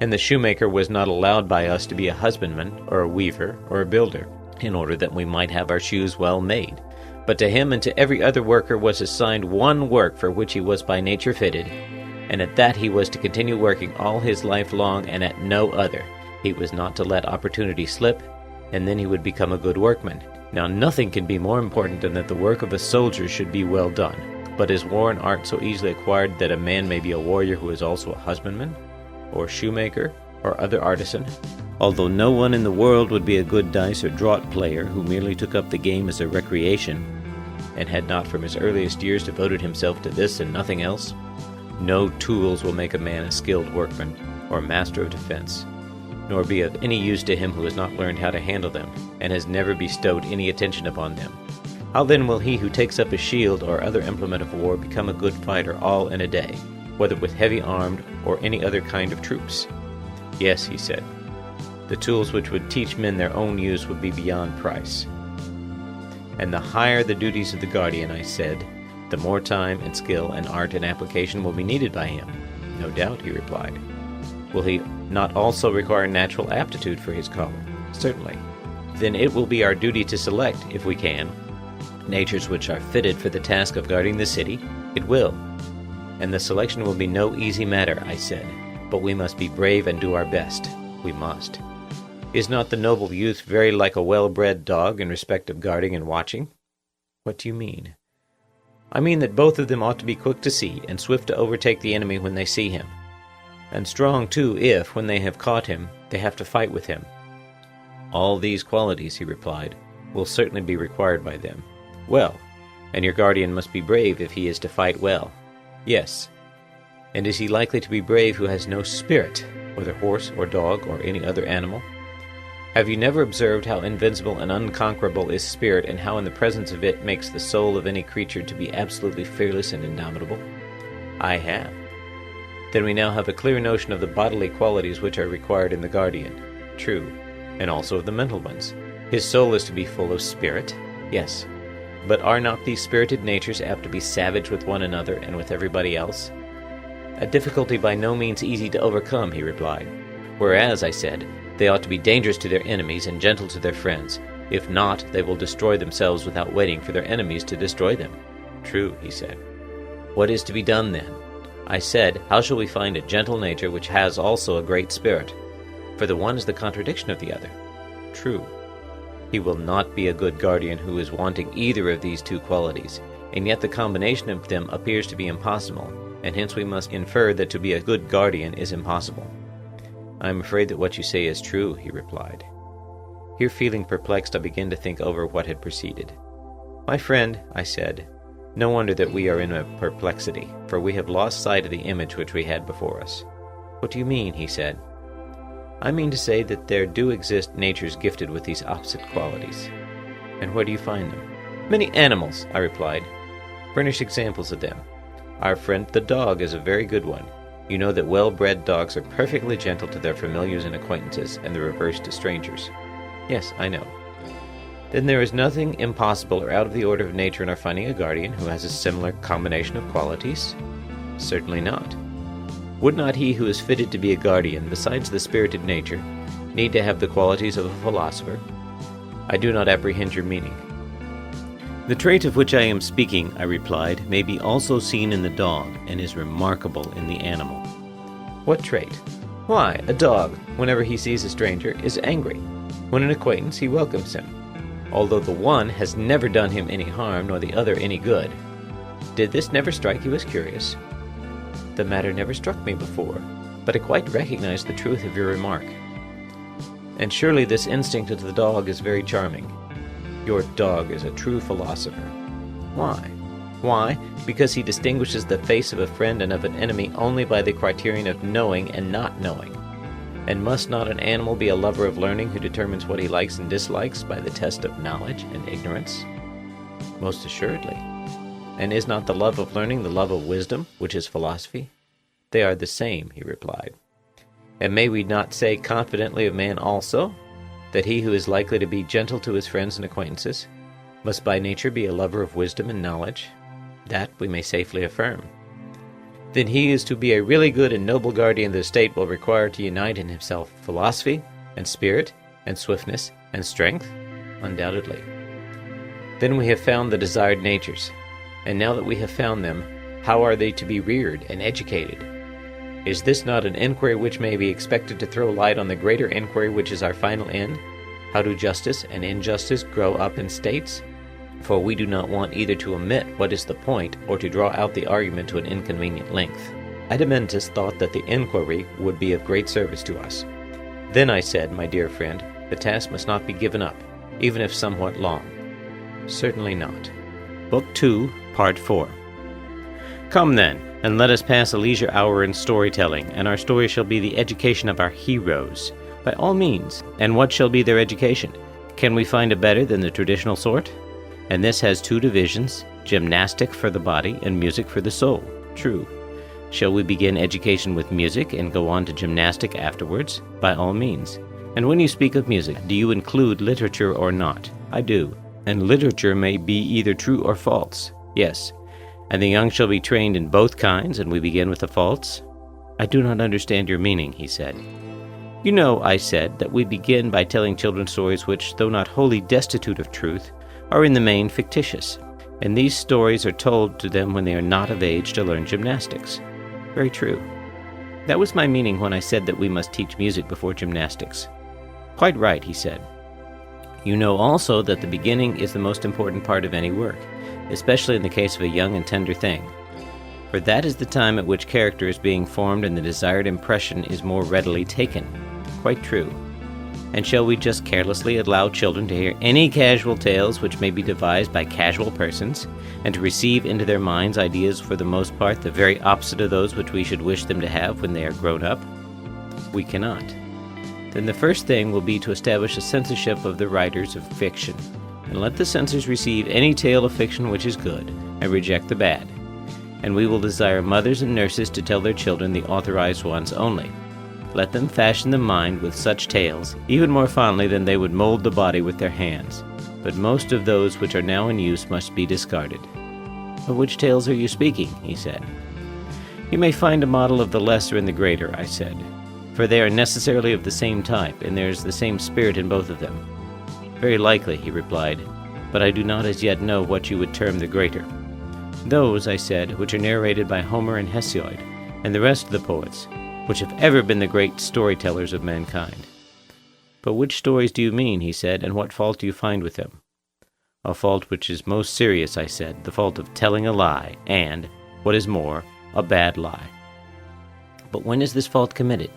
And the shoemaker was not allowed by us to be a husbandman, or a weaver, or a builder, in order that we might have our shoes well made. But to him and to every other worker was assigned one work for which he was by nature fitted, and at that he was to continue working all his life long and at no other. He was not to let opportunity slip, and then he would become a good workman. Now nothing can be more important than that the work of a soldier should be well done. But is war an art so easily acquired that a man may be a warrior who is also a husbandman, or shoemaker, or other artisan? Although no one in the world would be a good dice or draught player who merely took up the game as a recreation, and had not from his earliest years devoted himself to this and nothing else, no tools will make a man a skilled workman, or master of defense, nor be of any use to him who has not learned how to handle them, and has never bestowed any attention upon them. How then will he who takes up a shield or other implement of war become a good fighter all in a day, whether with heavy armed or any other kind of troops? Yes, he said. The tools which would teach men their own use would be beyond price. And the higher the duties of the guardian, I said, the more time and skill and art and application will be needed by him. No doubt, he replied. Will he not also require natural aptitude for his calling? Certainly. Then it will be our duty to select, if we can, natures which are fitted for the task of guarding the city. It will. And the selection will be no easy matter, I said, but we must be brave and do our best. We must. Is not the noble youth very like a well-bred dog in respect of guarding and watching? What do you mean? I mean that both of them ought to be quick to see and swift to overtake the enemy when they see him, and strong too if, when they have caught him, they have to fight with him. All these qualities, he replied, will certainly be required by them. Well, and your guardian must be brave if he is to fight well. Yes. And is he likely to be brave who has no spirit, whether horse or dog or any other animal? Have you never observed how invincible and unconquerable is spirit, and how in the presence of it makes the soul of any creature to be absolutely fearless and indomitable? I have. Then we now have a clear notion of the bodily qualities which are required in the guardian. True. And also of the mental ones. His soul is to be full of spirit. Yes. But are not these spirited natures apt to be savage with one another and with everybody else? A difficulty by no means easy to overcome, he replied. Whereas, I said, they ought to be dangerous to their enemies and gentle to their friends. If not, they will destroy themselves without waiting for their enemies to destroy them. True, he said. What is to be done then? I said, how shall we find a gentle nature which has also a great spirit? For the one is the contradiction of the other. True. He will not be a good guardian who is wanting either of these two qualities, and yet the combination of them appears to be impossible, and hence we must infer that to be a good guardian is impossible. I am afraid that what you say is true, he replied. Here, feeling perplexed, I began to think over what had preceded. My friend, I said, no wonder that we are in a perplexity, for we have lost sight of the image which we had before us. What do you mean? He said. I mean to say that there do exist natures gifted with these opposite qualities. And where do you find them? Many animals, I replied. Furnish examples of them. Our friend the dog is a very good one. You know that well-bred dogs are perfectly gentle to their familiars and acquaintances, and the reverse to strangers. Yes, I know. Then there is nothing impossible or out of the order of nature in our finding a guardian who has a similar combination of qualities? Certainly not. Would not he who is fitted to be a guardian, besides the spirited nature, need to have the qualities of a philosopher? I do not apprehend your meaning. The trait of which I am speaking, I replied, may be also seen in the dog, and is remarkable in the animal. What trait? Why, a dog, whenever he sees a stranger, is angry. When an acquaintance, he welcomes him, although the one has never done him any harm, nor the other any good. Did this never strike you as curious? The matter never struck me before, but I quite recognize the truth of your remark. And surely this instinct of the dog is very charming. Your dog is a true philosopher. Why? Why? Because he distinguishes the face of a friend and of an enemy only by the criterion of knowing and not knowing. And must not an animal be a lover of learning who determines what he likes and dislikes by the test of knowledge and ignorance? Most assuredly. And is not the love of learning the love of wisdom, which is philosophy? They are the same, he replied. And may we not say confidently of man also, that he who is likely to be gentle to his friends and acquaintances must by nature be a lover of wisdom and knowledge? That we may safely affirm. Then he is to be a really good and noble guardian of the state will require to unite in himself philosophy, and spirit, and swiftness, and strength? Undoubtedly. Then we have found the desired natures, and now that we have found them, how are they to be reared and educated? Is this not an inquiry which may be expected to throw light on the greater inquiry which is our final end? How do justice and injustice grow up in states? For we do not want either to omit what is the point, or to draw out the argument to an inconvenient length. Adeimantus thought that the inquiry would be of great service to us. Then I said, my dear friend, the task must not be given up, even if somewhat long. Certainly not. Book 2, Part 4. Come then, and let us pass a leisure hour in storytelling, and our story shall be the education of our heroes. By all means. And what shall be their education? Can we find a better than the traditional sort? And this has 2 divisions, gymnastic for the body and music for the soul. True. Shall we begin education with music and go on to gymnastic afterwards? By all means. And when you speak of music, do you include literature or not? I do. And literature may be either true or false. Yes. And the young shall be trained in both kinds, and we begin with the false? I do not understand your meaning, he said. You know, I said, that we begin by telling children stories which, though not wholly destitute of truth, are in the main fictitious, and these stories are told to them when they are not of age to learn gymnastics. Very true. That was my meaning when I said that we must teach music before gymnastics. Quite right, he said. You know also that the beginning is the most important part of any work, especially in the case of a young and tender thing. For that is the time at which character is being formed and the desired impression is more readily taken. Quite true. And shall we just carelessly allow children to hear any casual tales which may be devised by casual persons, and to receive into their minds ideas for the most part the very opposite of those which we should wish them to have when they are grown up? We cannot. Then the first thing will be to establish a censorship of the writers of fiction, and let the censors receive any tale of fiction which is good, and reject the bad. And we will desire mothers and nurses to tell their children the authorized ones only. Let them fashion the mind with such tales, even more fondly than they would mold the body with their hands. But most of those which are now in use must be discarded. Of which tales are you speaking? He said. You may find a model of the lesser in the greater, I said. For they are necessarily of the same type, and there is the same spirit in both of them. Very likely, he replied, but I do not as yet know what you would term the greater. Those, I said, which are narrated by Homer and Hesiod, and the rest of the poets, which have ever been the great storytellers of mankind. But which stories do you mean, he said, and what fault do you find with them? A fault which is most serious, I said, the fault of telling a lie, and, what is more, a bad lie. But when is this fault committed?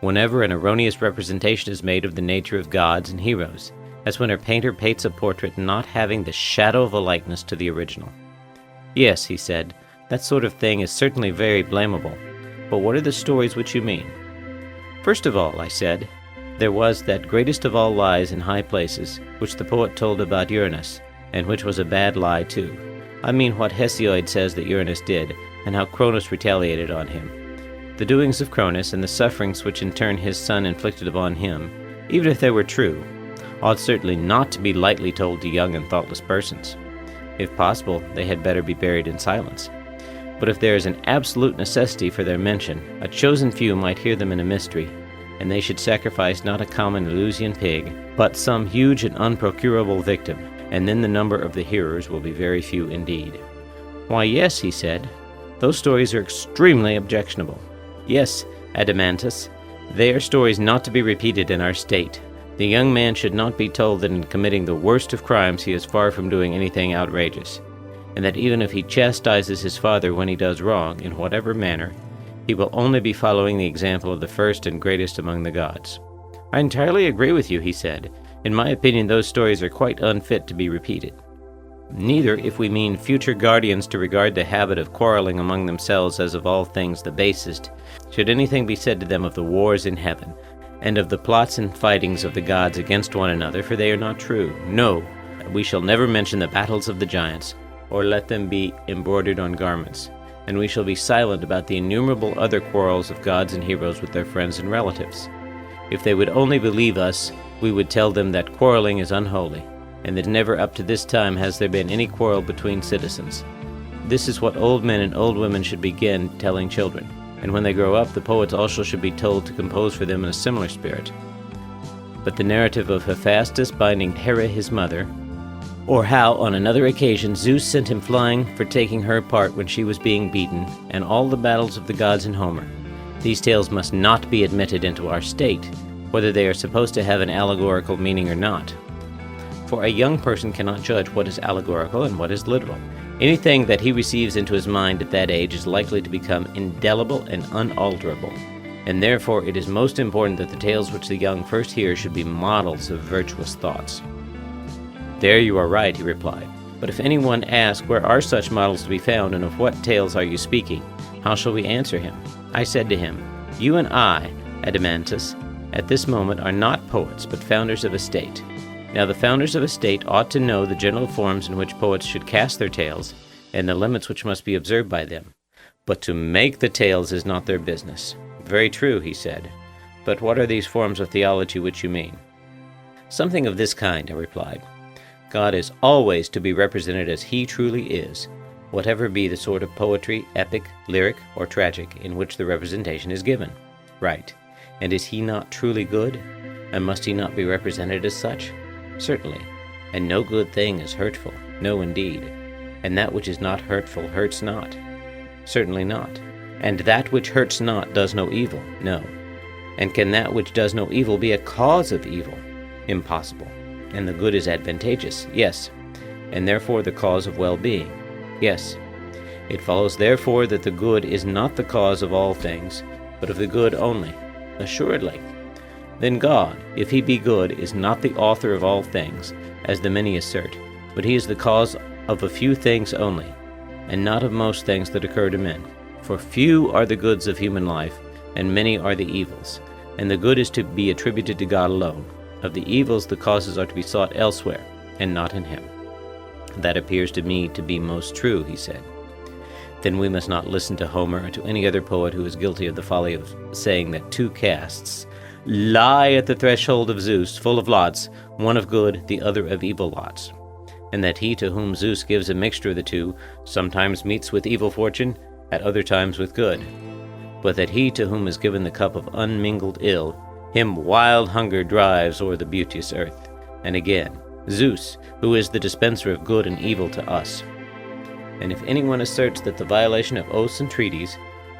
Whenever an erroneous representation is made of the nature of gods and heroes, as when a painter paints a portrait not having the shadow of a likeness to the original. Yes, he said, that sort of thing is certainly very blamable. But what are the stories which you mean? First of all, I said, there was that greatest of all lies in high places, which the poet told about Uranus, and which was a bad lie too. I mean what Hesiod says that Uranus did, and how Cronus retaliated on him. the doings of Cronus and the sufferings which in turn his son inflicted upon him, even if they were true, ought certainly not to be lightly told to young and thoughtless persons. If possible, they had better be buried in silence. But if there is an absolute necessity for their mention, a chosen few might hear them in a mystery, and they should sacrifice not a common Eleusinian pig, but some huge and unprocurable victim, and then the number of the hearers will be very few indeed. Why, yes, he said, those stories are extremely objectionable. Yes, Adeimantus, they are stories not to be repeated in our state. The young man should not be told that in committing the worst of crimes he is far from doing anything outrageous, and that even if he chastises his father when he does wrong, in whatever manner, he will only be following the example of the first and greatest among the gods. I entirely agree with you, he said. In my opinion, those stories are quite unfit to be repeated. Neither, if we mean future guardians to regard the habit of quarreling among themselves as of all things the basest, should anything be said to them of the wars in heaven, and of the plots and fightings of the gods against one another, for they are not true. No, we shall never mention the battles of the giants, or let them be embroidered on garments, and we shall be silent about the innumerable other quarrels of gods and heroes with their friends and relatives. If they would only believe us, we would tell them that quarreling is unholy, and that never up to this time has there been any quarrel between citizens. This is what old men and old women should begin telling children, and when they grow up, the poets also should be told to compose for them in a similar spirit. But the narrative of Hephaestus binding Hera his mother, or how, on another occasion, Zeus sent him flying for taking her part when she was being beaten, and all the battles of the gods in Homer, these tales must not be admitted into our state, whether they are supposed to have an allegorical meaning or not. For a young person cannot judge what is allegorical and what is literal. Anything that he receives into his mind at that age is likely to become indelible and unalterable, and therefore it is most important that the tales which the young first hear should be models of virtuous thoughts. There you are right, he replied. But if anyone asks where are such models to be found, and of what tales are you speaking, how shall we answer him? I said to him, You and I, Adeimantus, at this moment are not poets, but founders of a state. Now the founders of a state ought to know the general forms in which poets should cast their tales, and the limits which must be observed by them. But to make the tales is not their business. Very true, he said. But what are these forms of theology which you mean? Something of this kind, I replied. God is always to be represented as he truly is, whatever be the sort of poetry, epic, lyric, or tragic, in which the representation is given. Right. And is he not truly good? And must he not be represented as such? Certainly. And no good thing is hurtful. No, indeed. And that which is not hurtful hurts not. Certainly not. And that which hurts not does no evil. No. And can that which does no evil be a cause of evil? Impossible. And the good is advantageous. Yes. And therefore the cause of well-being. Yes. It follows therefore that the good is not the cause of all things, but of the good only. Assuredly. Then God, if he be good, is not the author of all things, as the many assert, but he is the cause of a few things only, and not of most things that occur to men. For few are the goods of human life, and many are the evils, and the good is to be attributed to God alone. Of the evils the causes are to be sought elsewhere, and not in him. That appears to me to be most true, he said. Then we must not listen to Homer or to any other poet who is guilty of the folly of saying that two castes lie at the threshold of Zeus, full of lots, one of good, the other of evil lots, and that he to whom Zeus gives a mixture of the two sometimes meets with evil fortune, at other times with good, but that he to whom is given the cup of unmingled ill, him wild hunger drives o'er the beauteous earth. And again, Zeus, who is the dispenser of good and evil to us. And if anyone asserts that the violation of oaths and treaties,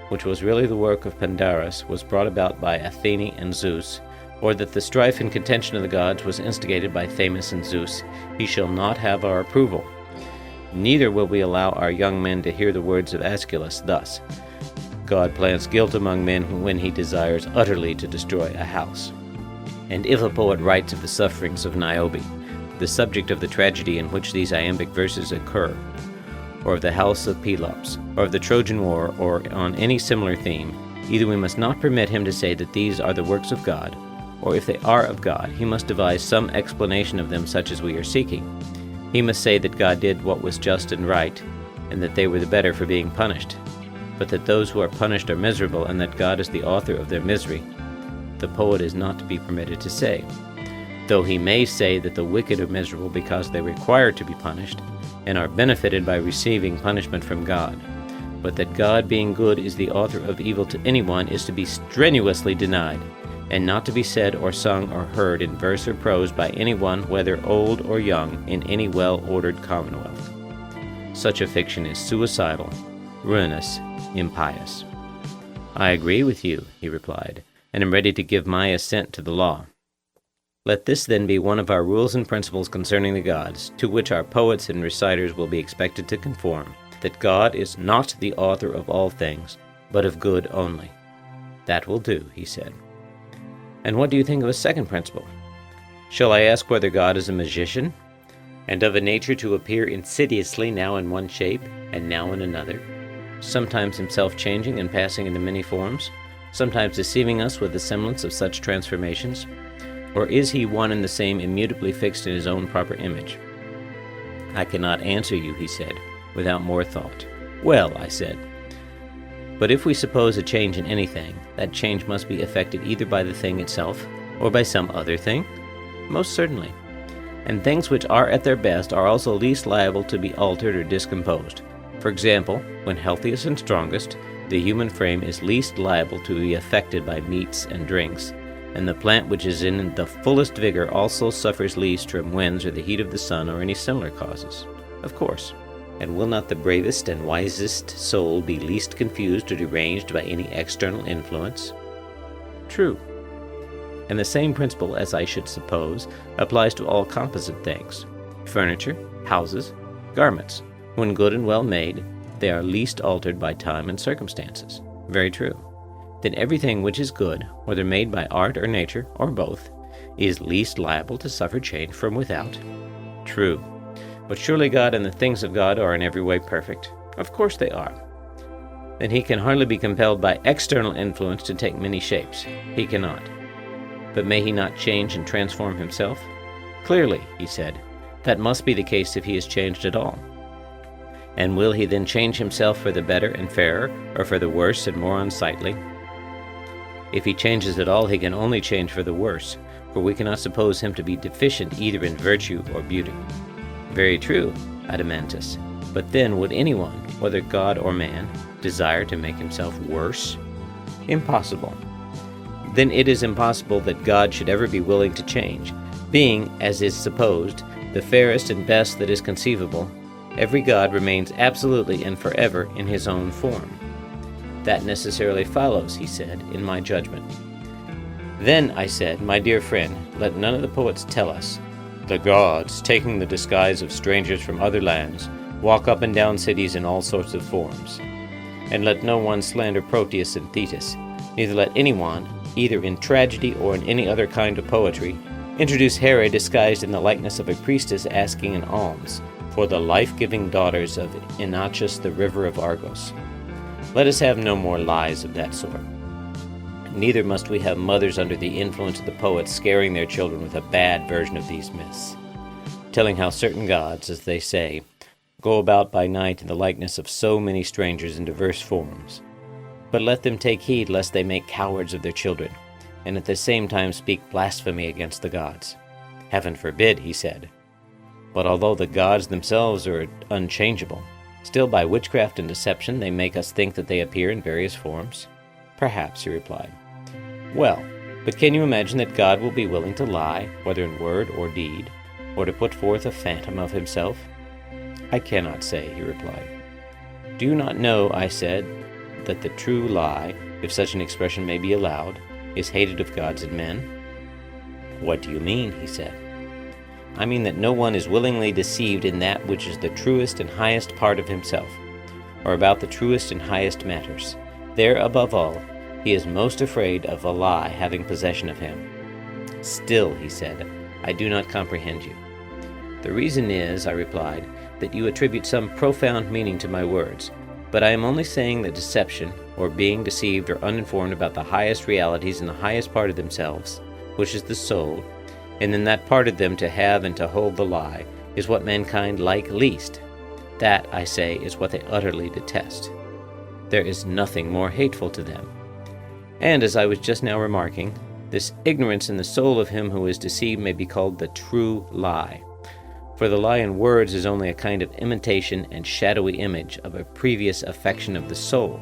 which was really the work of Pandarus, was brought about by Athene and Zeus, or that the strife and contention of the gods was instigated by Themis and Zeus, he shall not have our approval. Neither will we allow our young men to hear the words of Aeschylus thus, God plants guilt among men when he desires utterly to destroy a house. And if a poet writes of the sufferings of Niobe, the subject of the tragedy in which these iambic verses occur, or of the house of Pelops, or of the Trojan War, or on any similar theme, either we must not permit him to say that these are the works of God, or if they are of God, he must devise some explanation of them such as we are seeking. He must say that God did what was just and right, and that they were the better for being punished. but that those who are punished are miserable, and that God is the author of their misery, the poet is not to be permitted to say, though he may say that the wicked are miserable because they require to be punished, and are benefited by receiving punishment from God. But that God, being good, is the author of evil to anyone is to be strenuously denied, and not to be said or sung or heard in verse or prose by anyone, whether old or young, in any well-ordered commonwealth. Such a fiction is suicidal, ruinous, impious. I agree with you, he replied, and am ready to give my assent to the law. Let this then be one of our rules and principles concerning the gods, to which our poets and reciters will be expected to conform, that God is not the author of all things, but of good only. That will do, he said. And what do you think of a second principle? Shall I ask whether God is a magician, and of a nature to appear insidiously now in one shape, and now in another, sometimes himself changing and passing into many forms, sometimes deceiving us with the semblance of such transformations? Or is he one and the same, immutably fixed in his own proper image? I cannot answer you, he said, without more thought. Well, I said, but if we suppose a change in anything, that change must be effected either by the thing itself, or by some other thing? Most certainly. And things which are at their best are also least liable to be altered or discomposed. For example, when healthiest and strongest, the human frame is least liable to be affected by meats and drinks, and the plant which is in the fullest vigor also suffers least from winds or the heat of the sun or any similar causes. Of course. And will not the bravest and wisest soul be least confused or deranged by any external influence? True. And the same principle, as I should suppose, applies to all composite things. Furniture, houses, garments. When good and well made, they are least altered by time and circumstances. Very true. Then everything which is good, whether made by art or nature, or both, is least liable to suffer change from without. True. But surely God and the things of God are in every way perfect. Of course they are. Then he can hardly be compelled by external influence to take many shapes. He cannot. But may he not change and transform himself? Clearly, he said, that must be the case if he is changed at all. And will he then change himself for the better and fairer, or for the worse and more unsightly? If he changes at all, he can only change for the worse, for we cannot suppose him to be deficient either in virtue or beauty. Very true, Adeimantus. But then would anyone, whether God or man, desire to make himself worse? Impossible. Then it is impossible that God should ever be willing to change. Being, as is supposed, the fairest and best that is conceivable, every God remains absolutely and forever in his own form. That necessarily follows, he said, in my judgment. Then, I said, my dear friend, let none of the poets tell us, the gods, taking the disguise of strangers from other lands, walk up and down cities in all sorts of forms. And let no one slander Proteus and Thetis, neither let anyone, either in tragedy or in any other kind of poetry, introduce Hera disguised in the likeness of a priestess asking an alms for the life-giving daughters of Inachus, the river of Argos. Let us have no more lies of that sort. Neither must we have mothers under the influence of the poets scaring their children with a bad version of these myths, telling how certain gods, as they say, go about by night in the likeness of so many strangers in diverse forms. But let them take heed lest they make cowards of their children, and at the same time speak blasphemy against the gods. Heaven forbid, he said. But although the gods themselves are unchangeable, still by witchcraft and deception they make us think that they appear in various forms. Perhaps, he replied. Well, but can you imagine that God will be willing to lie, whether in word or deed, or to put forth a phantom of himself? I cannot say, he replied. Do you not know, I said, that the true lie, if such an expression may be allowed, is hated of gods and men? What do you mean, he said. I mean that no one is willingly deceived in that which is the truest and highest part of himself, or about the truest and highest matters. There, above all, he is most afraid of a lie having possession of him. Still, he said, I do not comprehend you. The reason is, I replied, that you attribute some profound meaning to my words, but I am only saying that deception, or being deceived or uninformed about the highest realities in the highest part of themselves, which is the soul, and in that part of them to have and to hold the lie, is what mankind like least. That, I say, is what they utterly detest. there is nothing more hateful to them. And as I was just now remarking, this ignorance in the soul of him who is deceived may be called the true lie. For the lie in words is only a kind of imitation and shadowy image of a previous affection of the soul,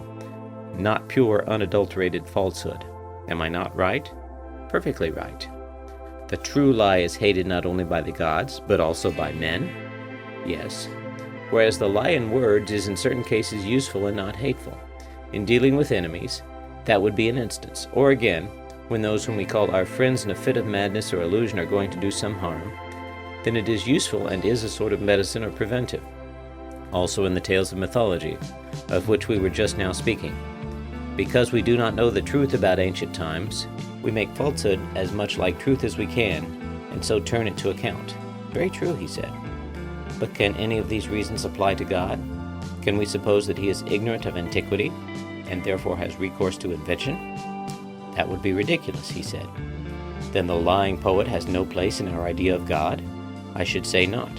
not pure unadulterated falsehood. Am I not right? Perfectly right. The true lie is hated not only by the gods, but also by men? Yes. Whereas the lie in words is in certain cases useful and not hateful. In dealing with enemies, that would be an instance. Or again, when those whom we call our friends in a fit of madness or illusion are going to do some harm, then it is useful and is a sort of medicine or preventive. Also in the tales of mythology, of which we were just now speaking. Because we do not know the truth about ancient times, we make falsehood as much like truth as we can, and so turn it to account. Very true, he said. But can any of these reasons apply to God? Can we suppose that he is ignorant of antiquity, and therefore has recourse to invention? That would be ridiculous, he said. Then the lying poet has no place in our idea of God? I should say not.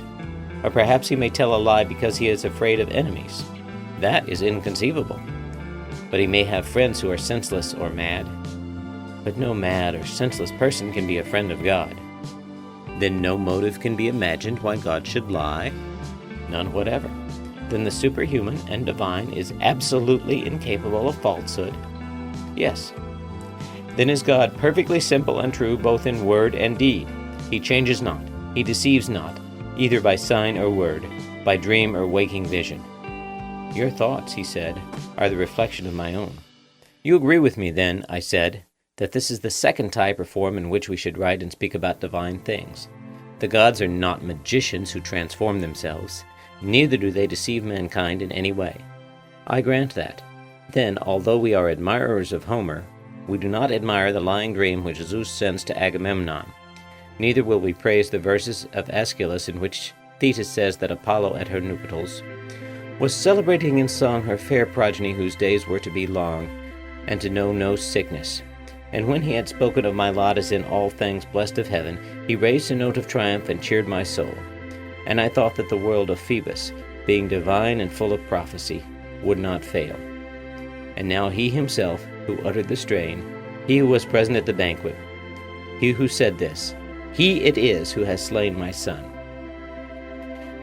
Or perhaps he may tell a lie because he is afraid of enemies. That is inconceivable. But he may have friends who are senseless or mad. But no mad or senseless person can be a friend of God. Then no motive can be imagined why God should lie? None whatever. Then the superhuman and divine is absolutely incapable of falsehood? Yes. Then is God perfectly simple and true both in word and deed. He changes not, he deceives not, either by sign or word, by dream or waking vision. Your thoughts, he said, are the reflection of my own. You agree with me, then, I said, that this is the second type or form in which we should write and speak about divine things. The gods are not magicians who transform themselves, neither do they deceive mankind in any way. I grant that. Then, although we are admirers of Homer, we do not admire the lying dream which Zeus sends to Agamemnon. Neither will we praise the verses of Aeschylus in which Thetis says that Apollo at her nuptials was celebrating in song her fair progeny whose days were to be long, and to know no sickness. And when he had spoken of my lot as in all things blessed of heaven, he raised a note of triumph and cheered my soul. And I thought that the world of Phoebus, being divine and full of prophecy, would not fail. And now he himself, who uttered the strain, he who was present at the banquet, he who said this, he it is who has slain my son.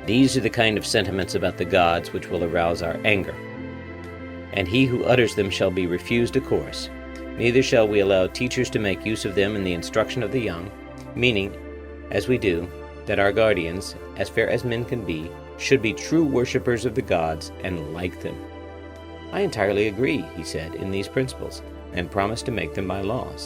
These are the kind of sentiments about the gods which will arouse our anger. And he who utters them shall be refused a course. Neither shall we allow teachers to make use of them in the instruction of the young, meaning, as we do, that our guardians, as fair as men can be, should be true worshippers of the gods and like them. I entirely agree, he said, in these principles, and promise to make them my laws.